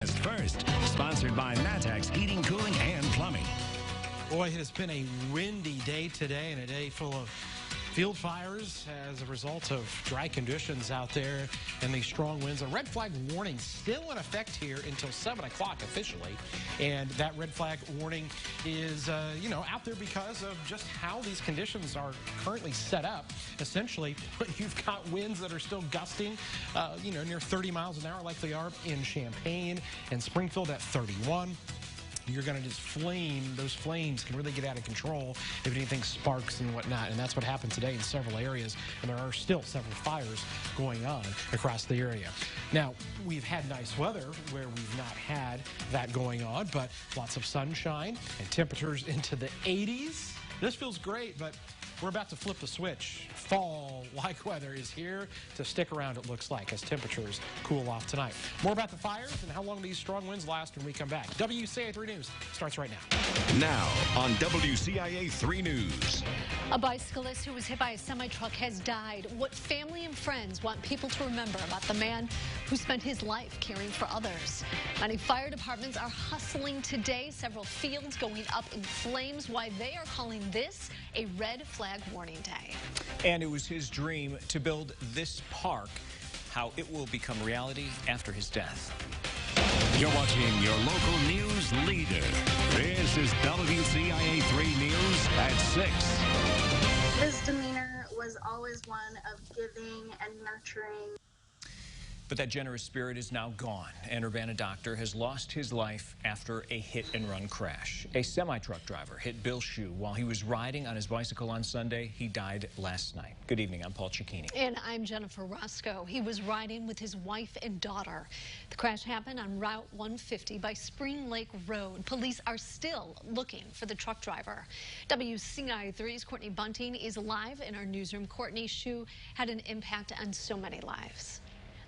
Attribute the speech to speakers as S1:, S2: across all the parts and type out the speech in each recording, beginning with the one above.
S1: First, sponsored by Matex Heating, Cooling, and Plumbing.
S2: Boy, it has been a windy day today and a day full of field fires as a result of dry conditions out there and these strong winds. A red flag warning still in effect here until 7 o'clock officially. And that red flag warning is, out there because of just how these conditions are currently set up. Essentially, you've got winds that are still gusting, near 30 miles an hour like they are in Champaign and Springfield at 31. You're going to just those flames can really get out of control if anything sparks and whatnot. And that's what happened today in several areas. And there are still several fires going on across the area. Now, we've had nice weather where we've not had that going on, but lots of sunshine and temperatures into the 80s. This feels great, but we're about to flip the switch. Fall-like weather is here to stick around, it looks like, as temperatures cool off tonight. More about the fires and how long these strong winds last when we come back. WCIA 3 News starts right now.
S1: Now on WCIA 3 News.
S3: A bicyclist who was hit by a semi-truck has died. What family and friends want people to remember about the man who spent his life caring for others. Many fire departments are hustling today. Several fields going up in flames. Why they are calling this a red flag warning day.
S4: And it was his dream to build this park. How it will become reality after his death.
S1: You're watching your local news leader. This is WCIA 3 News at 6.
S5: His demeanor was always one of giving and nurturing.
S4: But that generous spirit is now gone, and Urbana doctor has lost his life after a hit-and-run crash. A semi-truck driver hit Bill Shue while he was riding on his bicycle on Sunday. He died last night. Good evening, I'm Paul Cicchini.
S3: And I'm Jennifer Roscoe. He was riding with his wife and daughter. The crash happened on Route 150 by Spring Lake Road. Police are still looking for the truck driver. WCIA 3's Courtney Bunting is live in our newsroom. Courtney, Shue had an impact on so many lives.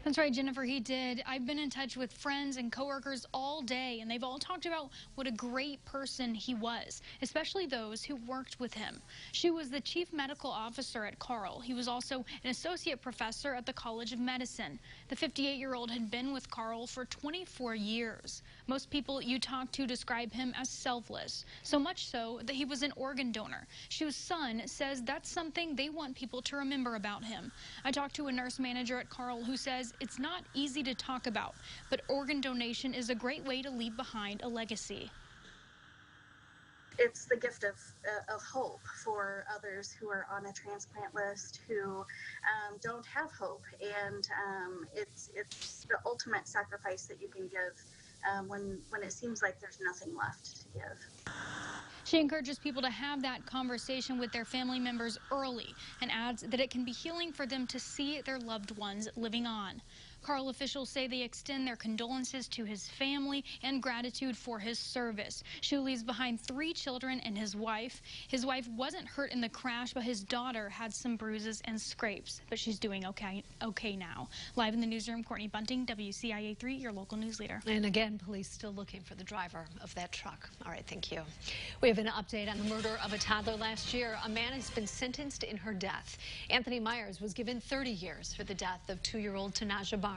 S6: That's right, Jennifer, he did. I've been in touch with friends and coworkers all day, and they've all talked about what a great person he was, especially those who worked with him. She was the chief medical officer at Carl. He was also an associate professor at the College of Medicine. The 58-year-old had been with Carl for 24 years. Most people you talk to describe him as selfless, so much so that he was an organ donor. Shue's son says that's something they want people to remember about him. I talked to a nurse manager at Carl who says it's not easy to talk about, but organ donation is a great way to leave behind a legacy.
S5: It's the gift of hope for others who are on a transplant list who don't have hope, and it's the ultimate sacrifice that you can give when it seems like there's nothing left to give.
S6: She encourages people to have that conversation with their family members early and adds that it can be healing for them to see their loved ones living on. Carl officials say they extend their condolences to his family and gratitude for his service. Shue leaves behind 3 children and his wife. His wife wasn't hurt in the crash, but his daughter had some bruises and scrapes, but she's doing okay now. Live in the newsroom, Courtney Bunting, WCIA 3, your local news leader.
S3: And again, police still looking for the driver of that truck. All right, thank you. We have an update on the murder of a toddler last year. A man has been sentenced in her death. Anthony Myers was given 30 years for the death of 2-year-old Tanaja Barnes.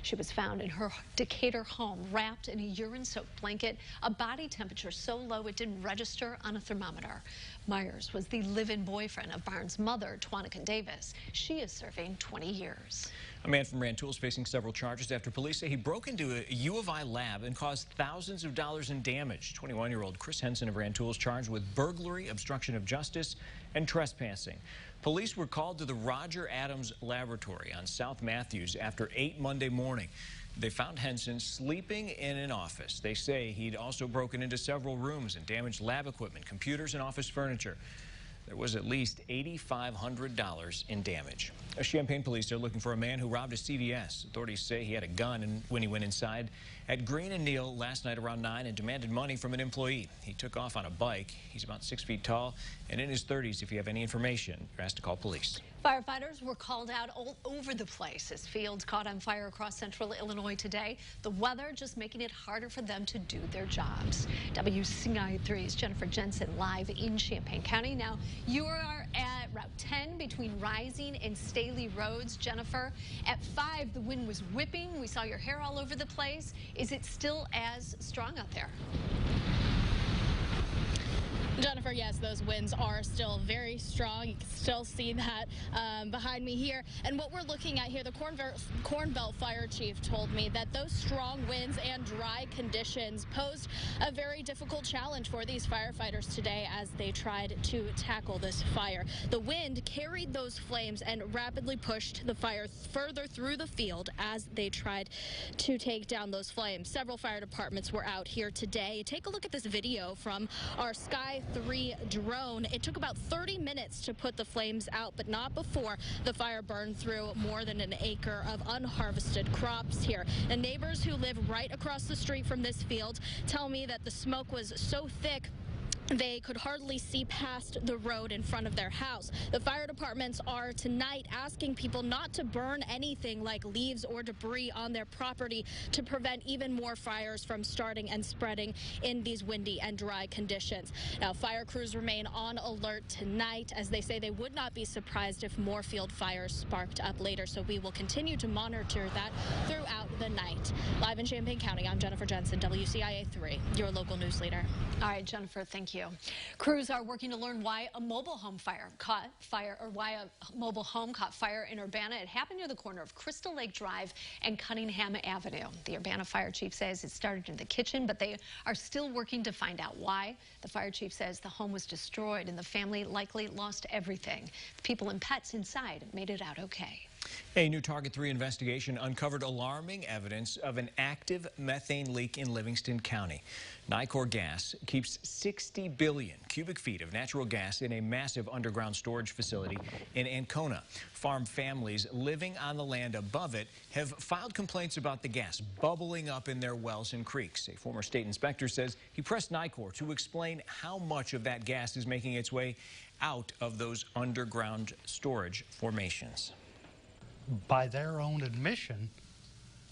S3: She was found in her Decatur home, wrapped in a urine-soaked blanket, a body temperature so low it didn't register on a thermometer. Myers was the live-in boyfriend of Barnes' mother, Twannican Davis. She is serving 20 years.
S4: A man from Rantoul is facing several charges after police say he broke into a U of I lab and caused thousands of dollars in damage. 21-year-old Chris Henson of Rantoul is charged with burglary, obstruction of justice, and trespassing. Police were called to the Roger Adams Laboratory on South Matthews after 8 Monday morning. They found Henson sleeping in an office. They say he'd also broken into several rooms and damaged lab equipment, computers, and office furniture. There was at least $8,500 in damage. Champaign police are looking for a man who robbed a CVS. Authorities say he had a gun when he went inside at Green and Neal last night around 9 and demanded money from an employee. He took off on a bike. He's about 6 feet tall and in his 30s. If you have any information, you're asked to call police.
S3: Firefighters were called out all over the place as fields caught on fire across central Illinois today. The weather just making it harder for them to do their jobs. WCIA 3's Jennifer Jensen live in Champaign County. Now, you are at at Route 10 between Rising and Staley Roads. Jennifer, at 5, the wind was whipping. We saw your hair all over the place. Is it still as strong out there?
S7: Jennifer, yes, those winds are still very strong. You can still see that behind me here. And what we're looking at here, the Corn Belt Fire Chief told me that those strong winds and dry conditions posed a very difficult challenge for these firefighters today as they tried to tackle this fire. The wind carried those flames and rapidly pushed the fire further through the field as they tried to take down those flames. Several fire departments were out here today. Take a look at this video from our Sky 3 drone. It took about 30 minutes to put the flames out, but not before the fire burned through more than an acre of unharvested crops here. And neighbors who live right across the street from this field tell me that the smoke was so thick they could hardly see past the road in front of their house. The fire departments are tonight asking people not to burn anything like leaves or debris on their property to prevent even more fires from starting and spreading in these windy and dry conditions. Now, fire crews remain on alert tonight as they say they would not be surprised if more field fires sparked up later. So we will continue to monitor that throughout the night. Live in Champaign County, I'm Jennifer Jensen, WCIA 3, your local news leader.
S3: All right, Jennifer, thank you. Crews are working to learn why a mobile home caught fire in Urbana. It happened near the corner of Crystal Lake Drive and Cunningham Avenue. The Urbana fire chief says it started in the kitchen, but they are still working to find out why. The fire chief says the home was destroyed and the family likely lost everything. The people and pets inside made it out okay.
S4: A new Target 3 investigation uncovered alarming evidence of an active methane leak in Livingston County. Nicor Gas keeps 60 billion cubic feet of natural gas in a massive underground storage facility in Ancona. Farm families living on the land above it have filed complaints about the gas bubbling up in their wells and creeks. A former state inspector says he pressed Nicor to explain how much of that gas is making its way out of those underground storage formations.
S8: By their own admission,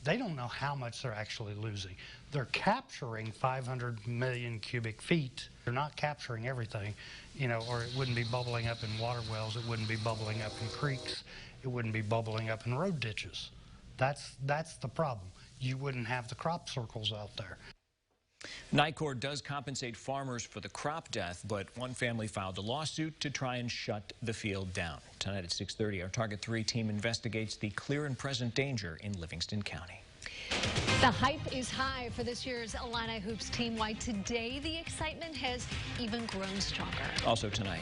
S8: they don't know how much they're actually losing. They're capturing 500 million cubic feet. They're not capturing everything, you know, or it wouldn't be bubbling up in water wells. It wouldn't be bubbling up in creeks. It wouldn't be bubbling up in road ditches. That's the problem. You wouldn't have the crop circles out there.
S4: Nicor does compensate farmers for the crop death, but one family filed a lawsuit to try and shut the field down. Tonight at 6:30, our Target 3 team investigates the clear and present danger in Livingston County.
S3: The hype is high for this year's Illini Hoops team. Why today the excitement has even grown stronger.
S4: Also tonight.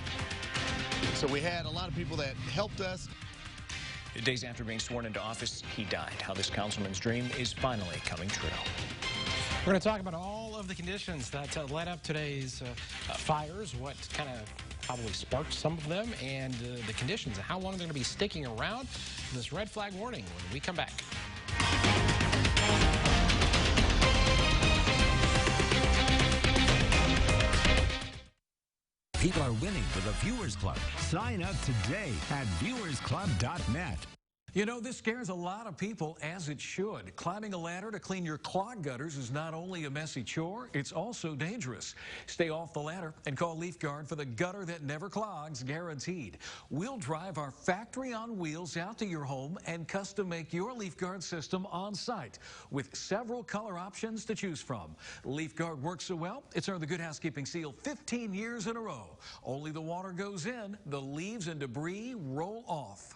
S9: So we had a lot of people that helped us.
S4: Days after being sworn into office, he died. How this councilman's dream is finally coming true.
S2: We're going to talk about all of the conditions that led up today's fires, what kind of probably sparked some of them, and the conditions, how long they're going to be sticking around. This red flag warning when we come back.
S1: People are winning with the Viewers Club. Sign up today at viewersclub.net.
S10: You know, this scares a lot of people, as it should. Climbing a ladder to clean your clogged gutters is not only a messy chore, it's also dangerous. Stay off the ladder and call Leaf Guard for the gutter that never clogs, guaranteed. We'll drive our factory on wheels out to your home and custom make your Leaf Guard system on site with several color options to choose from. Leaf Guard works so well, it's earned the Good Housekeeping seal 15 years in a row. Only the water goes in, the leaves and debris roll off.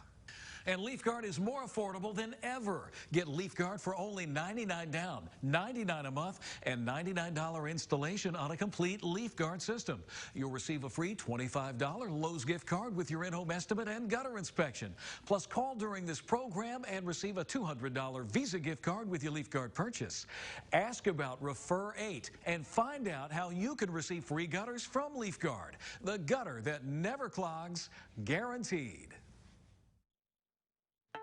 S10: And Leaf Guard is more affordable than ever. Get Leaf Guard for only $99 down, $99 a month, and $99 installation on a complete Leaf Guard system. You'll receive a free $25 Lowe's gift card with your in-home estimate and gutter inspection. Plus, call during this program and receive a $200 Visa gift card with your Leaf Guard purchase. Ask about Refer 8 and find out how you can receive free gutters from Leaf Guard. The gutter that never clogs, guaranteed.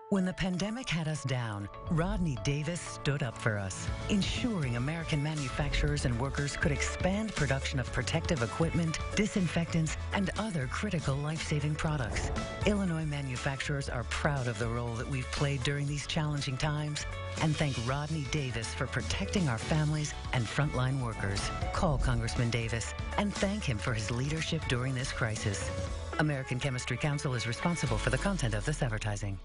S11: When the pandemic had us down, Rodney Davis stood up for us, ensuring American manufacturers and workers could expand production of protective equipment, disinfectants, and other critical life-saving products. Illinois manufacturers are proud of the role that we've played during these challenging times and thank Rodney Davis for protecting our families and frontline workers. Call Congressman Davis and thank him for his leadership during this crisis. American Chemistry Council is responsible for the content of this advertising.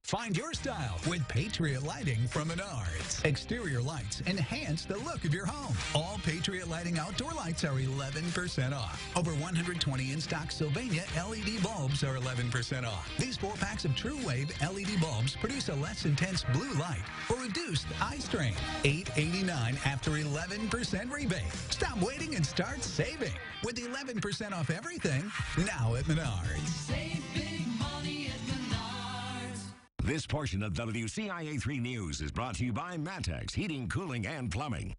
S12: Find your style with Patriot Lighting from Menards. Exterior lights enhance the look of your home. All Patriot Lighting outdoor lights are 11% off. Over 120 in-stock Sylvania LED bulbs are 11% off. These 4 packs of True Wave LED bulbs produce a less intense blue light for reduced eye strain. $8.89 after 11% rebate. Stop waiting and start saving with 11% off everything now at Menards.
S1: Save big money at Menards. This portion of WCIA 3 News is brought to you by Matex Heating, Cooling, and Plumbing.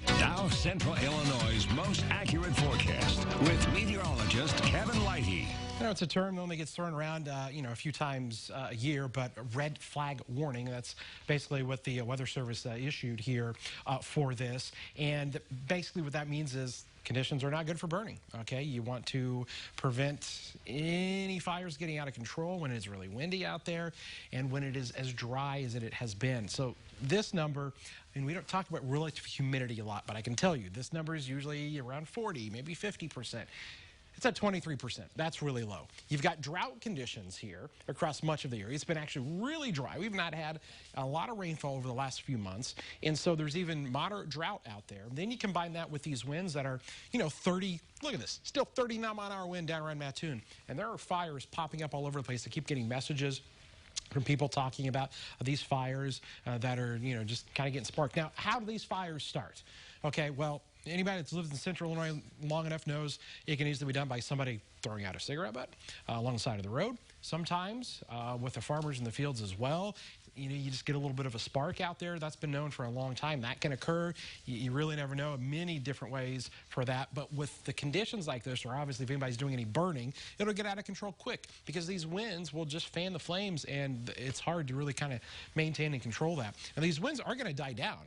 S1: Now, Central Illinois' most accurate forecast with meteorologist Kevin Lighty.
S2: You know, it's a term that only gets thrown around, a few times a year, but a red flag warning. That's basically what the Weather Service issued here for this. And basically what that means is conditions are not good for burning, okay? You want to prevent any fires getting out of control when it's really windy out there and when it is as dry as it has been. So this number, and we don't talk about relative humidity a lot, but I can tell you this number is usually around 40, maybe 50%. It's at 23%. That's really low. You've got drought conditions here across much of the area. It's been actually really dry. We've not had a lot of rainfall over the last few months, and so there's even moderate drought out there. Then you combine that with these winds that are, 30, look at this, still 39-mile-an-hour wind down around Mattoon, and there are fires popping up all over the place. I keep getting messages from people talking about these fires that are, just kind of getting sparked. Now, how do these fires start? Okay, well, anybody that's lived in Central Illinois long enough knows it can easily be done by somebody throwing out a cigarette butt along the side of the road. Sometimes with the farmers in the fields as well, you just get a little bit of a spark out there. That's been known for a long time. That can occur. You really never know. Many different ways for that. But with the conditions like this, or obviously if anybody's doing any burning, it'll get out of control quick because these winds will just fan the flames, and it's hard to really kind of maintain and control that. And these winds are going to die down,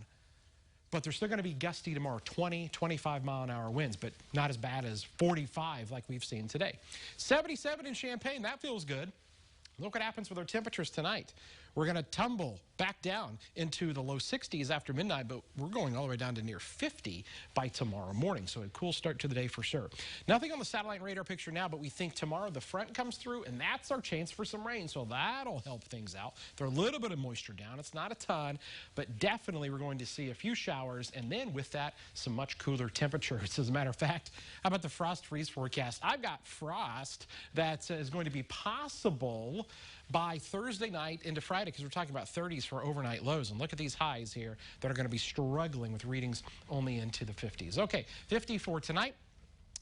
S2: but they're still going to be gusty tomorrow, 20, 25-mile-an-hour winds, but not as bad as 45 like we've seen today. 77 in Champaign, that feels good. Look what happens with our temperatures tonight. We're going to tumble back down into the low 60s after midnight, but we're going all the way down to near 50 by tomorrow morning. So a cool start to the day for sure. Nothing on the satellite radar picture now, but we think tomorrow the front comes through, and that's our chance for some rain. So that'll help things out. Throw a little bit of moisture down. It's not a ton, but definitely we're going to see a few showers, and then with that, some much cooler temperatures. As a matter of fact, how about the frost freeze forecast? I've got frost that is going to be possible by Thursday night into Friday, because we're talking about 30s for overnight lows. And look at these highs here that are going to be struggling with readings only into the 50s. Okay, 50 for tonight.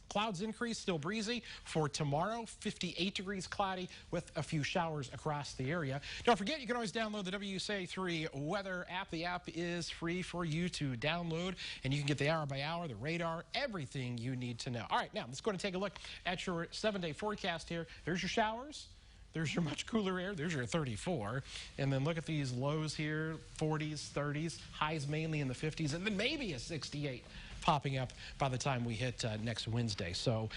S2: Clouds increase, still breezy. For tomorrow, 58 degrees cloudy with a few showers across the area. Don't forget, you can always download the WCIA 3 weather app. The app is free for you to download, and you can get the hour by hour, the radar, everything you need to know. All right, now let's go and take a look at your 7-day forecast here. There's your showers. There's your much cooler air. There's your 34. And then look at these lows here, 40s, 30s, highs mainly in the 50s, and then maybe a 68 popping up by the time we hit next Wednesday. So,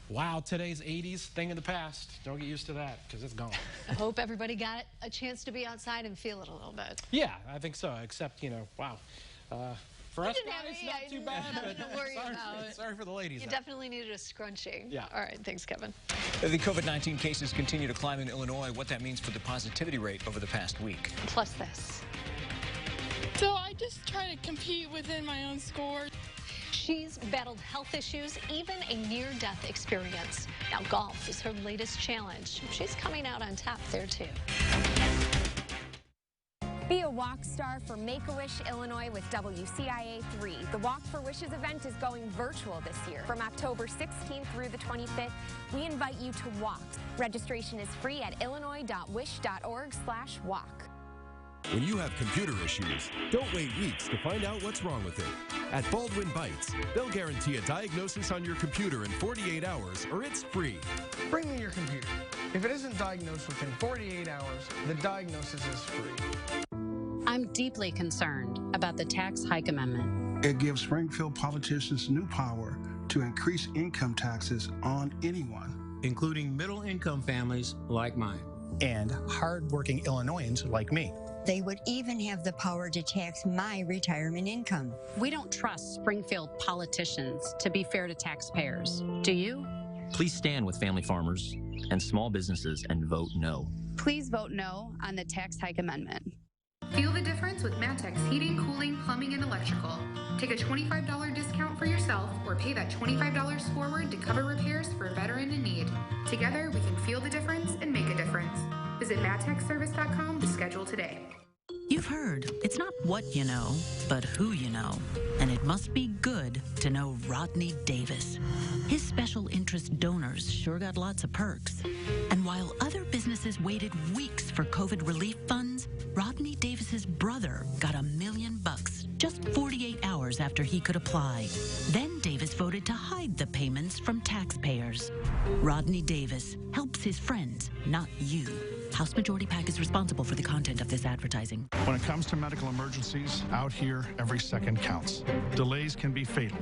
S2: wow, today's 80s, thing of the past. Don't get used to that because it's gone.
S3: I hope everybody got a chance to be outside and feel it a little bit.
S2: Yeah, I think so, except, wow. For us guys, not too bad, but sorry for the ladies.
S3: You definitely needed a scrunchie.
S2: Yeah.
S3: All right, thanks, Kevin.
S4: The COVID-19 cases continue to climb in Illinois. What that means for the positivity rate over the past week.
S3: Plus this.
S13: So I just try to compete within my own score.
S3: She's battled health issues, even a near-death experience. Now golf is her latest challenge. She's coming out on top there, too.
S14: Be a walk star for Make-A-Wish Illinois with WCIA 3. The Walk for Wishes event is going virtual this year. From October 16th through the 25th, we invite you to walk. Registration is free at illinois.wish.org/walk.
S15: When you have computer issues, don't wait weeks to find out what's wrong with it. At Baldwin Bites, they'll guarantee a diagnosis on your computer in 48 hours or it's free.
S16: Bring me your computer. If it isn't diagnosed within 48 hours, the diagnosis is free.
S17: I'm deeply concerned about the tax hike amendment.
S18: It gives Springfield politicians new power to increase income taxes on anyone,
S19: including middle-income families like mine.
S20: And hard-working Illinoisans like me.
S21: They would even have the power to tax my retirement income.
S17: We don't trust Springfield politicians to be fair to taxpayers. Do you?
S22: Please stand with family farmers and small businesses and vote no.
S17: Please vote no on the tax hike amendment.
S23: Feel the difference with Matex Heating, Cooling, Plumbing, and Electrical. Take a $25 discount for yourself or pay that $25 forward to cover repairs for a veteran in need. Together, we can feel the difference and make a difference. Visit MatexService.com to schedule today.
S24: You've heard, it's not what you know, but who you know. And it must be good to know Rodney Davis. His special interest donors sure got lots of perks. And while other businesses waited weeks for COVID relief funds, Rodney Davis's brother got $1 million just 48 hours after he could apply. Then Davis voted to hide the payments from taxpayers. Rodney Davis helps his friends, not you. House Majority PAC is responsible for the content of this advertising.
S25: When it comes to medical emergencies, out here, every second counts. Delays can be fatal.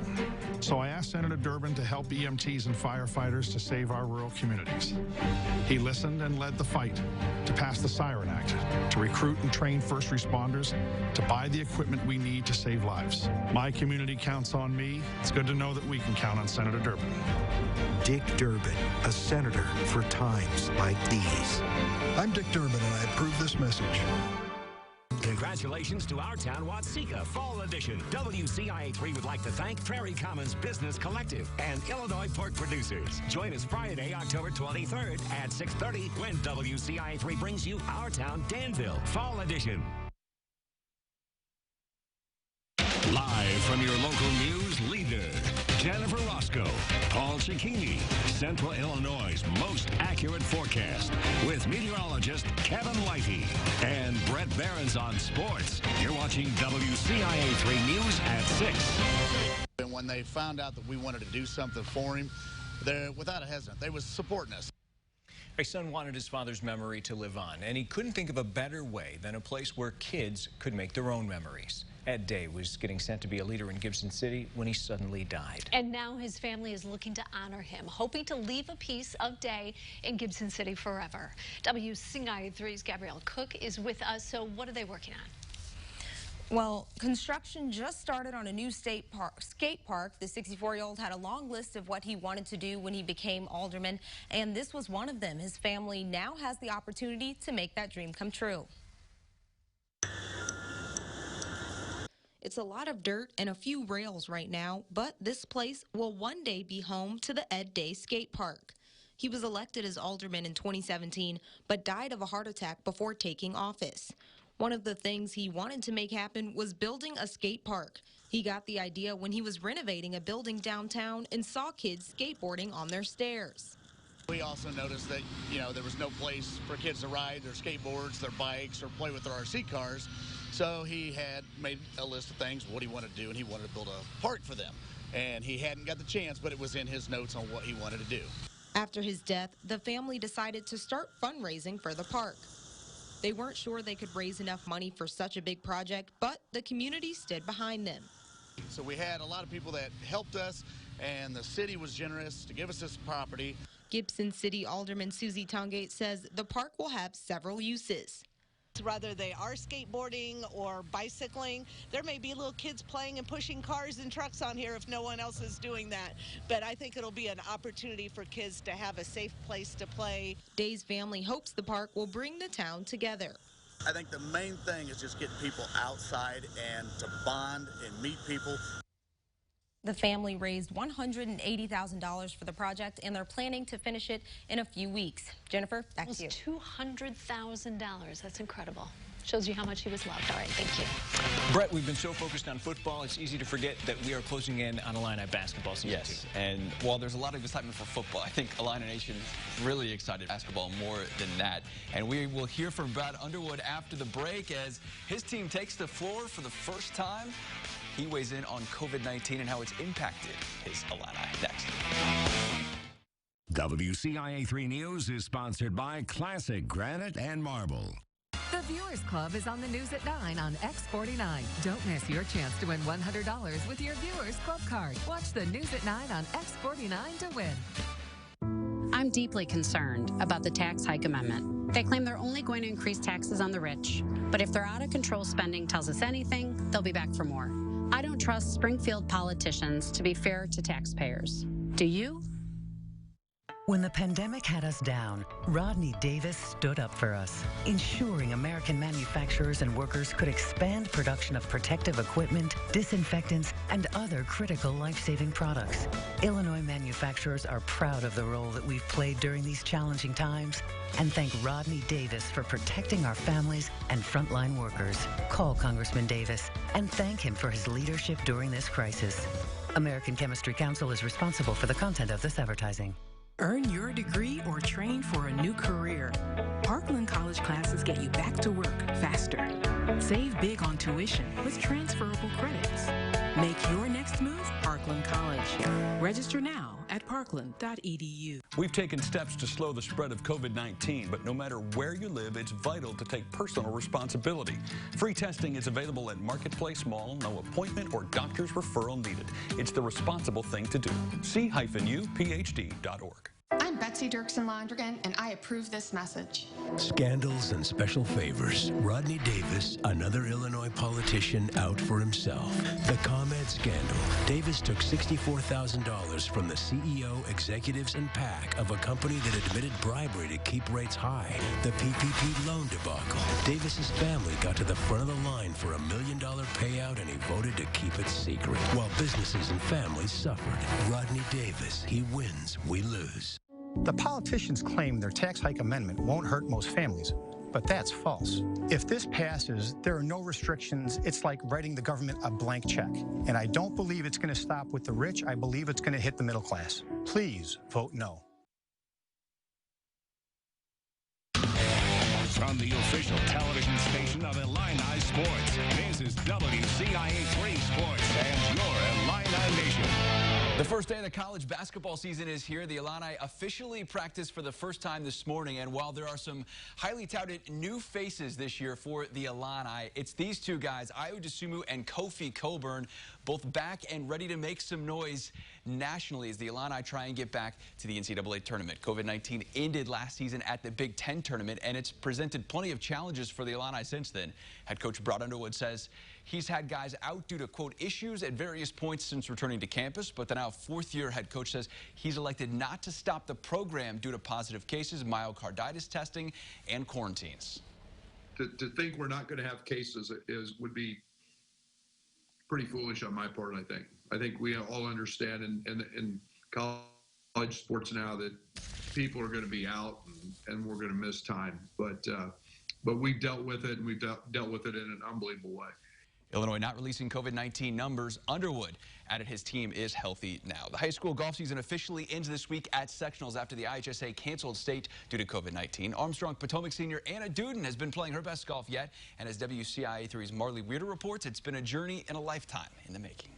S25: So I asked Senator Durbin to help EMTs and firefighters to save our rural communities. He listened and led the fight to pass the Siren Act, to recruit and train first responders, to buy the equipment we need to save lives. My community counts on me. It's good to know that we can count on Senator Durbin.
S26: Dick Durbin, a senator for times like these.
S27: I'm Dick Durbin, and I approve this message.
S1: Congratulations to our town, Watseka Fall Edition. WCIA 3 would like to thank Prairie Commons Business Collective and Illinois Pork Producers. Join us Friday, October 23rd at 6:30 when WCIA 3 brings you Our Town, Danville Fall Edition. Live from your local news leader, Jennifer Roscoe, Paul Cicchini, Central Illinois' most accurate forecast with meteorologist Kevin Whitey and Brett Behrens on sports. You're watching WCIA 3 News at 6.
S9: And when they found out that we wanted to do something for him, without a hesitant, they was supporting us.
S4: My son wanted his father's memory to live on, and he couldn't think of a better way than a place where kids could make their own memories. Ed Day was getting set to be a leader in Gibson City when he suddenly died.
S3: And now his family is looking to honor him, hoping to leave a piece of Day in Gibson City forever. WCIA 3's Gabrielle Cook is with us. So what are they working on?
S28: Well, construction just started on a new skate park. The 64-year-old had a long list of what he wanted to do when he became alderman, and this was one of them. His family now has the opportunity to make that dream come true. It's a lot of dirt and a few rails right now, but this place will one day be home to the Ed Day Skate Park. He was elected as alderman in 2017, but died of a heart attack before taking office. One of the things he wanted to make happen was building a skate park. He got the idea when he was renovating a building downtown and saw kids skateboarding on their stairs.
S9: We also noticed that, there was no place for kids to ride their skateboards, their bikes, or play with their RC cars. So he had made a list of things, what he wanted to do, and he wanted to build a park for them. And he hadn't got the chance, but it was in his notes on what he wanted to do.
S28: After his death, the family decided to start fundraising for the park. They weren't sure they could raise enough money for such a big project, but the community stood behind them.
S9: So we had a lot of people that helped us, and the city was generous to give us this property.
S28: Gibson City Alderman Susie Tongate says the park will have several uses.
S29: Whether they are skateboarding or bicycling, there may be little kids playing and pushing cars and trucks on here if no one else is doing that. But I think it'll be an opportunity for kids to have a safe place to play.
S28: Day's family hopes the park will bring the town together.
S9: I think the main thing is just getting people outside and to bond and meet people.
S28: The family raised $180,000 for the project, and they're planning to finish it in a few weeks. Jennifer, back to you.
S3: $200,000. That's incredible. Shows you how much he was loved. All right, thank you.
S4: Brett, we've been so focused on football, it's easy to forget that we are closing in on Illini basketball season.
S2: Yes, and while there's a lot of excitement for football, I think Illini Nation is really excited basketball more than that. And we will hear from Brad Underwood after the break as his team takes the floor for the first time. He weighs in on COVID-19 and how it's impacted his Illini. Next.
S1: WCIA 3 News is sponsored by Classic Granite and Marble.
S5: The Viewers Club is on the news at 9 on X49. Don't miss your chance to win $100 with your Viewers Club card. Watch the news at 9 on X49 to win.
S17: I'm deeply concerned about the tax hike amendment. They claim they're only going to increase taxes on the rich. But if their out-of-control spending tells us anything, they'll be back for more. I don't trust Springfield politicians to be fair to taxpayers. Do you?
S6: When the pandemic had us down, Rodney Davis stood up for us, ensuring American manufacturers and workers could expand production of protective equipment, disinfectants, and other critical life-saving products. Illinois manufacturers are proud of the role that we've played during these challenging times and thank Rodney Davis for protecting our families and frontline workers. Call Congressman Davis and thank him for his leadership during this crisis. American Chemistry Council is responsible for the content of this advertising.
S7: Earn your degree or train for a new career. Parkland College classes get you back to work faster. Save big on tuition with transferable credits. Make your next move Parkland College. Register now at parkland.edu.
S8: We've taken steps to slow the spread of COVID-19, but no matter where you live, it's vital to take personal responsibility. Free testing is available at Marketplace Mall, no appointment or doctor's referral needed. It's the responsible thing to do. See-uphd.org.
S10: I'm Betsy Dirksen-Londrigan, and I approve this message.
S11: Scandals and special favors. Rodney Davis, another Illinois politician out for himself. The ComEd scandal. Davis took $64,000 from the CEO, executives, and PAC of a company that admitted bribery to keep rates high. The PPP loan debacle. Davis's family got to the front of the line for $1 million payout, and he voted to keep it secret. While businesses and families suffered. Rodney Davis. He wins, we lose.
S20: The politicians claim their tax hike amendment won't hurt most families, but that's false. If this passes, there are no restrictions. It's like writing the government a blank check. And I don't believe it's going to stop with the rich. I believe it's going to hit the middle class. Please vote no.
S1: From the official television station of Illini Sports, this is WCIA 3 Sports and your Illini Nation.
S2: The first day of the college basketball season is here. The Illini officially practiced for the first time this morning, and while there are some highly touted new faces this year for the Illini, it's these two guys, Ayo Dosunmu and Kofi Coburn, both back and ready to make some noise nationally as the Illini try and get back to the NCAA tournament. COVID-19 ended last season at the Big Ten tournament, and it's presented plenty of challenges for the Illini since then. Head coach Brad Underwood says he's had guys out due to, quote, issues at various points since returning to campus, but the now fourth-year head coach says he's elected not to stop the program due to positive cases, myocarditis testing, and quarantines.
S12: To think we're not going to have cases would be pretty foolish on my part, I think. I think we all understand in college sports now that people are going to be out and we're going to miss time. But we've dealt with it, and we've dealt with it in an unbelievable way.
S2: Illinois not releasing COVID-19 numbers. Underwood added his team is healthy now. The high school golf season officially ends this week at sectionals after the IHSA canceled state due to COVID-19. Armstrong Potomac senior Anna Duden has been playing her best golf yet, and as WCIA 3's Marley Weirder reports, it's been a journey and a lifetime in the making.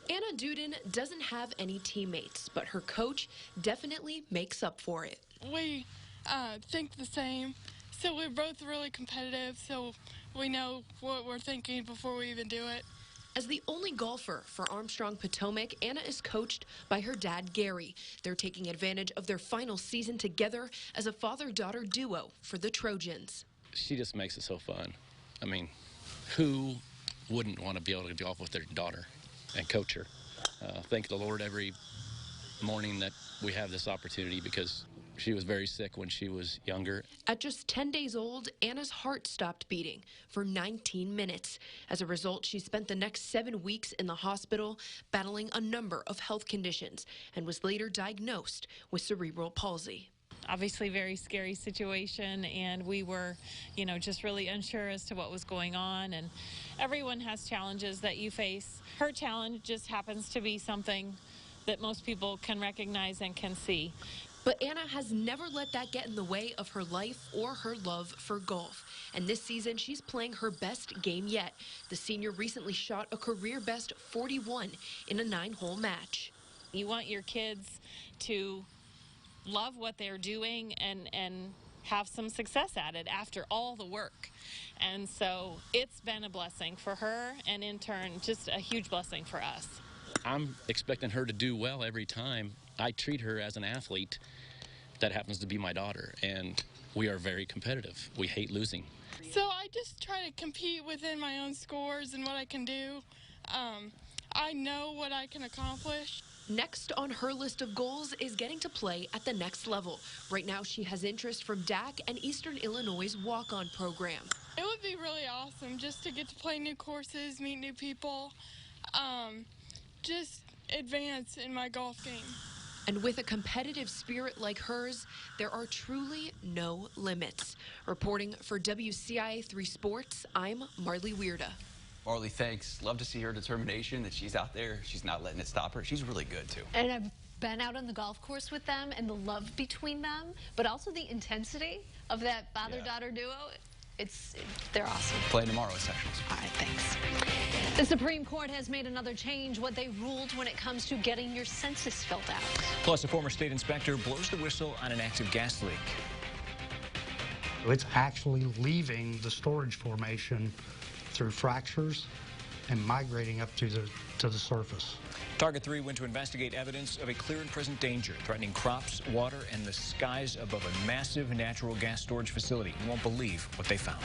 S13: Anna Duden doesn't have any teammates, but her coach definitely makes up for it.
S30: We think the same, so we're both really competitive, so we know what we're thinking before we even do it.
S13: As the only golfer for Armstrong Potomac, Anna is coached by her dad, Gary. They're taking advantage of their final season together as a father-daughter duo for the Trojans.
S31: She just makes it so fun. I mean, who wouldn't want to be able to golf with their daughter and coach her? Thank the Lord every morning that we have this opportunity, because she was very sick when she was younger.
S13: At just 10 days old, Anna's heart stopped beating for 19 minutes. As a result, she spent the next 7 weeks in the hospital battling a number of health conditions and was later diagnosed with cerebral palsy.
S14: Obviously very scary situation, and we were, just really unsure as to what was going on, and everyone has challenges that you face. Her challenge just happens to be something that most people can recognize and can see.
S13: But Anna has never let that get in the way of her life or her love for golf. And this season, she's playing her best game yet. The senior recently shot a career-best 41 in a 9-hole match.
S14: You want your kids to love what they're doing and have some success at it after all the work. And so it's been a blessing for her, and in turn, just a huge blessing for us.
S31: I'm expecting her to do well every time. I treat her as an athlete that happens to be my daughter, and we are very competitive. We hate losing.
S30: So I just try to compete within my own scores and what I can do. I know what I can accomplish.
S13: Next on her list of goals is getting to play at the next level. Right now, she has interest from DAC and Eastern Illinois' walk-on program.
S30: It would be really awesome just to get to play new courses, meet new people, just advance in my golf game.
S13: And with a competitive spirit like hers, there are truly no limits. Reporting for WCIA 3 Sports, I'm Marley Weirda.
S2: Marley, thanks. Love to see her determination that she's out there. She's not letting it stop her. She's really good, too.
S3: And I've been out on the golf course with them, and the love between them, but also the intensity of that father-daughter duo. They're awesome.
S2: Play tomorrow at sections.
S3: All right, thanks. The Supreme Court has made another change, what they ruled when it comes to getting your census filled out.
S4: Plus, a former state inspector blows the whistle on an active gas leak.
S15: It's actually leaving the storage formation through fractures and migrating up to the surface.
S4: Target 3 went to investigate evidence of a clear and present danger threatening crops, water, and the skies above a massive natural gas storage facility. You won't believe what they found.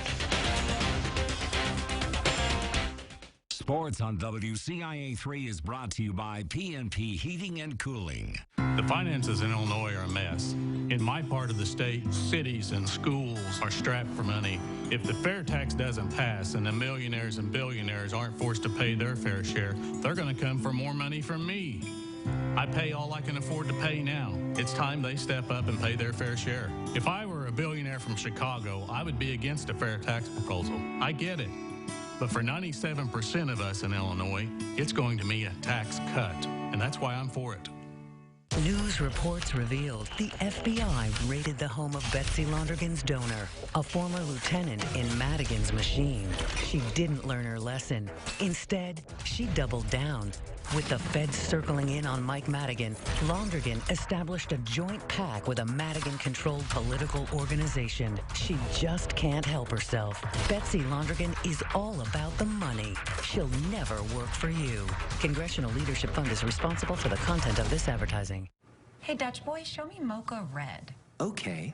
S1: Sports on WCIA 3 is brought to you by PNP Heating and Cooling.
S16: The finances in Illinois are a mess. In my part of the state, cities and schools are strapped for money. If the fair tax doesn't pass and the millionaires and billionaires aren't forced to pay their fair share, they're going to come for more money from me. I pay all I can afford to pay now. It's time they step up and pay their fair share. If I were a billionaire from Chicago, I would be against a fair tax proposal. I get it. But for 97% of us in Illinois, it's going to mean a tax cut, and that's why I'm for it.
S6: News reports revealed the FBI raided the home of Betsy Lonergan's donor, a former lieutenant in Madigan's machine. She didn't learn her lesson. Instead, she doubled down. With the feds circling in on Mike Madigan, Lonergan established a joint pact with a Madigan-controlled political organization. She just can't help herself. Betsy Lonergan is all about the money. She'll never work for you. Congressional Leadership Fund is responsible for the content of this advertising.
S18: Hey, Dutch boy, show me Mocha Red.
S19: Okay.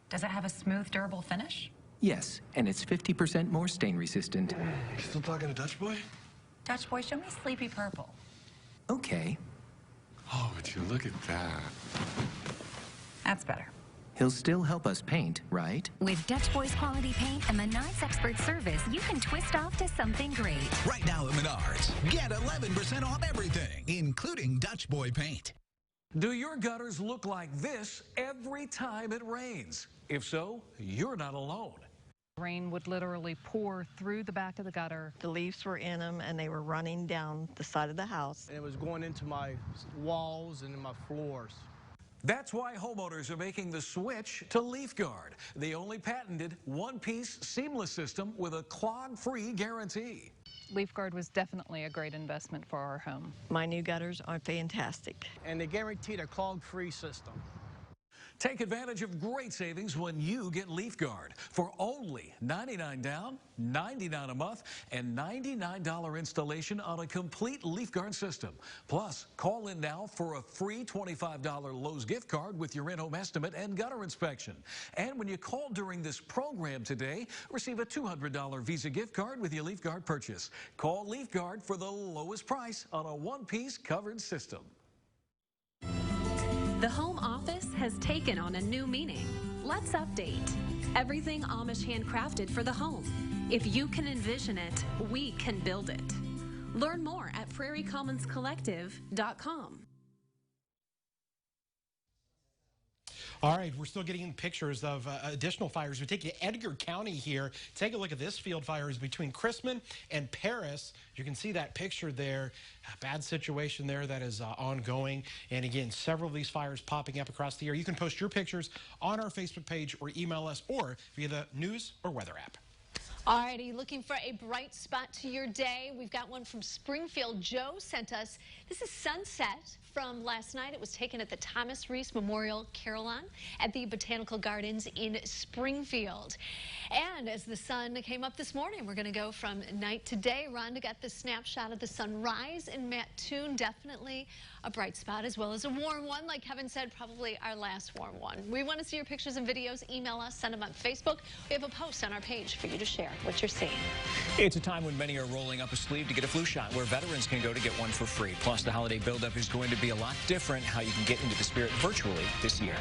S18: Does it have a smooth, durable finish?
S19: Yes, and it's 50% more stain resistant.
S21: Still talking to Dutch boy?
S18: Dutch boy, show me Sleepy Purple.
S19: Okay.
S21: Oh, would you look at that?
S18: That's better.
S19: He'll still help us paint, right?
S22: With Dutch Boy's quality paint and the Nice Expert service, you can twist off to something great.
S23: Right now at Menards, get 11% off everything, including Dutch Boy paint.
S24: Do your gutters look like this every time it rains? If so, you're not alone.
S25: Rain would literally pour through the back of the gutter.
S26: The leaves were in them, and they were running down the side of the house.
S32: And it was going into my walls and in my floors.
S24: That's why homeowners are making the switch to LeafGuard, the only patented one-piece seamless system with a clog-free guarantee.
S25: LeafGuard was definitely a great investment for our home.
S26: My new gutters are fantastic.
S32: And they guaranteed a clog-free system.
S24: Take advantage of great savings when you get LeafGuard for only $99 down, $99 a month, and $99 installation on a complete LeafGuard system. Plus, call in now for a free $25 Lowe's gift card with your in-home estimate and gutter inspection. And when you call during this program today, receive a $200 Visa gift card with your LeafGuard purchase. Call LeafGuard for the lowest price on a one-piece covered system.
S33: The home office has taken on a new meaning. Let's update. Everything Amish handcrafted for the home. If you can envision it, we can build it. Learn more at prairiecommonscollective.com.
S5: All right, we're still getting pictures of additional fires. We take you to Edgar County here. Take a look at this field fire is between Chrisman and Paris. You can see that picture there. A bad situation there that is ongoing. And again, several of these fires popping up across the area. You can post your pictures on our Facebook page or email us or via the news or weather app.
S3: Alrighty, looking for a bright spot to your day. We've got one from Springfield. Joe sent us. This is sunset from last night. It was taken at the Thomas Reese Memorial Carillon at the Botanical Gardens in Springfield. And as the sun came up this morning, we're going to go from night to day. Rhonda got the snapshot of the sunrise in Mattoon. Definitely a bright spot as well as a warm one. Like Kevin said, probably our last warm one. We want to see your pictures and videos. Email us, send them on Facebook. We have a post on our page for you to share what you're seeing.
S4: It's a time when many are rolling up a sleeve to get a flu shot, where veterans can go to get one for free. Plus, the holiday buildup is going to be a lot different. How you can get into the spirit virtually this year.